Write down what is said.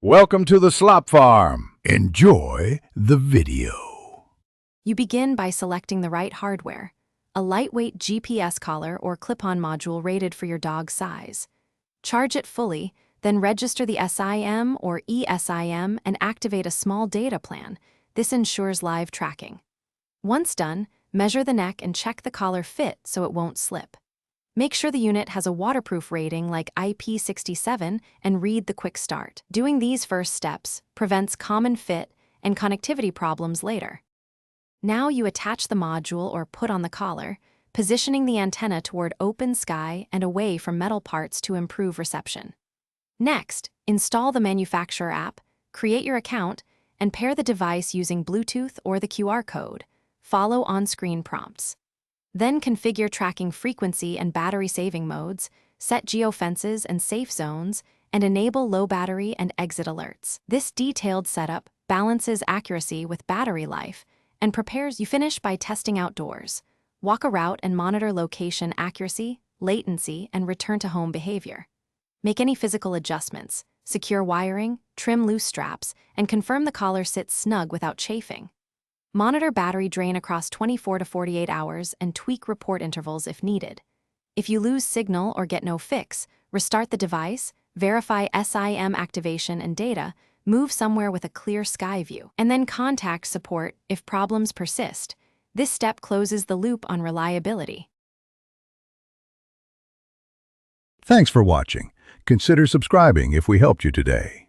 Welcome to the Slop Farm. Enjoy the video. You begin by selecting the right hardware, a lightweight GPS collar or clip-on module rated for your dog's size. Charge it fully, then register the SIM or eSIM and activate a small data plan. This ensures live tracking. Once done, measure the neck and check the collar fit so it won't slip. Make sure the unit has a waterproof rating like IP67 and read the quick start. Doing these first steps prevents common fit and connectivity problems later. Now you attach the module or put on the collar, positioning the antenna toward open sky and away from metal parts to improve reception. Next, install the manufacturer app, create your account, and pair the device using Bluetooth or the QR code. Follow on-screen prompts. Then configure tracking frequency and battery-saving modes, set geofences and safe zones, and enable low battery and exit alerts. This detailed setup balances accuracy with battery life and prepares you finish by testing outdoors. Walk a route and monitor location accuracy, latency, and return-to-home behavior. Make any physical adjustments, secure wiring, trim loose straps, and confirm the collar sits snug without chafing. Monitor battery drain across 24 to 48 hours and tweak report intervals if needed. If you lose signal or get no fix, restart the device, verify SIM activation and data, move somewhere with a clear sky view, and then contact support if problems persist. This step closes the loop on reliability. Thanks for watching. Consider subscribing if we helped you today.